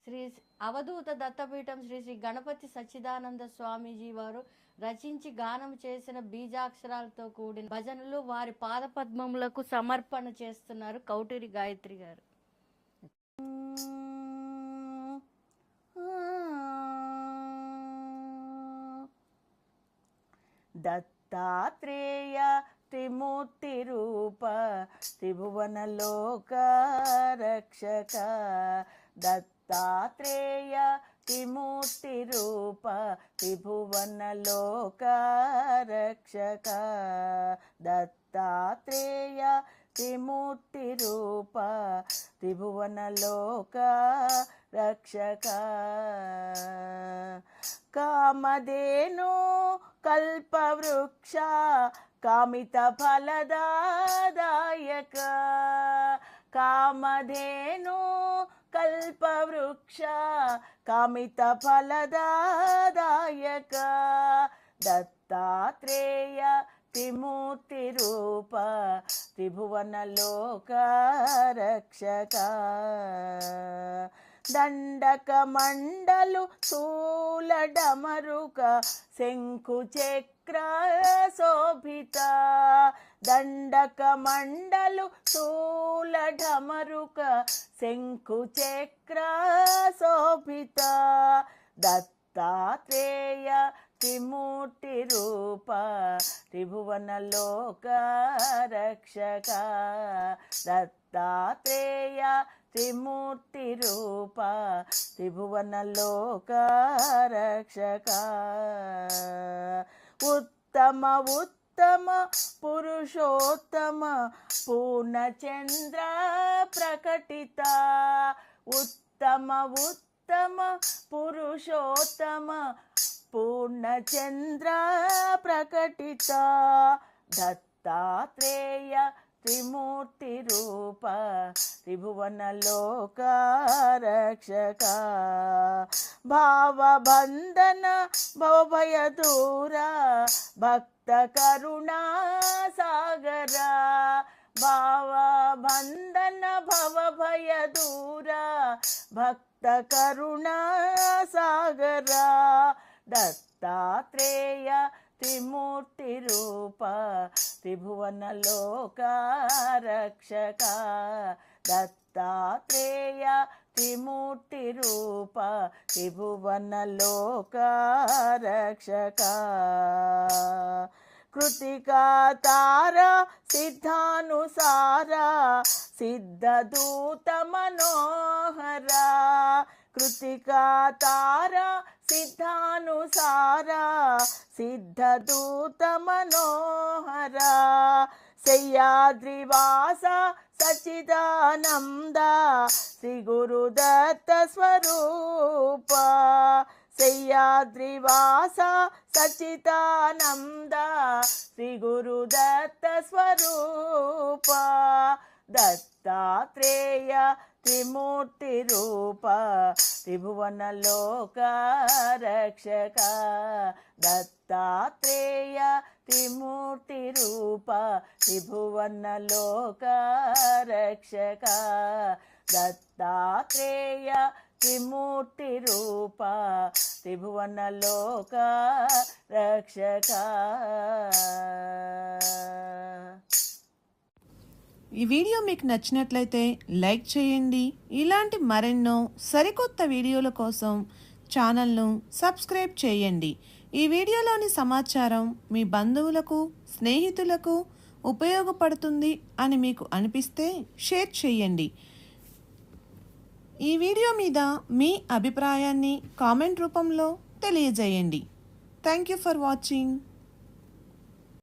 శ్రీ అవధూత దత్తపీఠం శ్రీ శ్రీ గణపతి సచ్చిదానంద స్వామీజీ వారు రచించి గానం చేసిన బీజాక్షరాలతో కూడిన భజనలు వారి పాదపద్మములకు సమర్పణ చేస్తున్నారు కౌటూరి గాయత్రి గారు. దత్తాత్రేయ త్రిమూర్తి రూప త్రిభువన లోక రక్షక. దత్తాత్రేయ త్రిమూర్తి రూప త్రిభువన లోక రక్షక. దత్తాత్రేయ త్రిమూర్తి రూప త్రిభువన లోక రక్షక. కామధేను కల్పవృక్ష కామిత ఫలదాయక. కామధేను కల్పవృక్ష కామిత ఫలదాయక. దత్తాత్రేయ త్రిమూర్తి రూప త్రిభువన లోక రక్షక. దండక మండలు శూల డమరుక శంకు చక్ర శోభిత. దండక మండలు శూల డమరుక శంకు చక్ర శోభిత. దత్తాత్రేయ త్రిమూర్తి రూప త్రిభువన లోక రక్షక. దత్తాత్రేయ త్రిమూర్తి రూప త్రిభువన లోక రక్షక. ఉత్తమ ఉత్తమ పురుషోత్తమ పూర్ణచంద్ర ప్రకటిత. ఉత్తమ ఉత్తమ పురుషోత్తమ పూర్ణచంద్ర ప్రకటిత. దత్తాత్రేయ త్రిమూర్తి రూప త్రిభువన లోక రక్షక. భావబంధన భవభయ దూర భక్త కరుణా సాగర. భావబంధన భవభయ దూర భక్త కరుణా సాగర. దత్తాత్రేయ త్రిమూర్తి రూప త్రిభువన లోక రక్షక. దత్తాత్రేయ త్రిమూర్తి రూప త్రిభువన లోక రక్షక. కృతికా తార సిద్ధానుసార సిద్ధదూత మనోహర. కృతికా తార సిద్ధానుసార సిద్ధదూత మనోహర. శయ్యాద్రివాస సచ్చిదానంద శ్రీ గురుదత్త స్వరూప. శయ్యాద్రివాస సచ్చిదానంద శ్రీ గురుదత్త స్వరూప. దత్తాత్రేయ త్రిమూర్తి రూప త్రిభువన లోక రక్షక. దత్తాత్రేయ త్రిమూర్తి రూప త్రిభువన లోక రక్షక. దత్తాత్రేయ త్రిమూర్తి రూప త్రిభువన లోక రక్షక. ఈ వీడియో మీకు నచ్చినట్లయితే లైక్ చేయండి. ఇలాంటి మరెన్నో సరికొత్త వీడియోల కోసం ఛానల్ను సబ్స్క్రైబ్ చేయండి. ఈ వీడియోలోని సమాచారం మీ బంధువులకు స్నేహితులకు ఉపయోగపడుతుంది అని మీకు అనిపిస్తే షేర్ చేయండి. ఈ వీడియో మీద మీ అభిప్రాయాన్ని కామెంట్ రూపంలో తెలియజేయండి. Thank you for watching.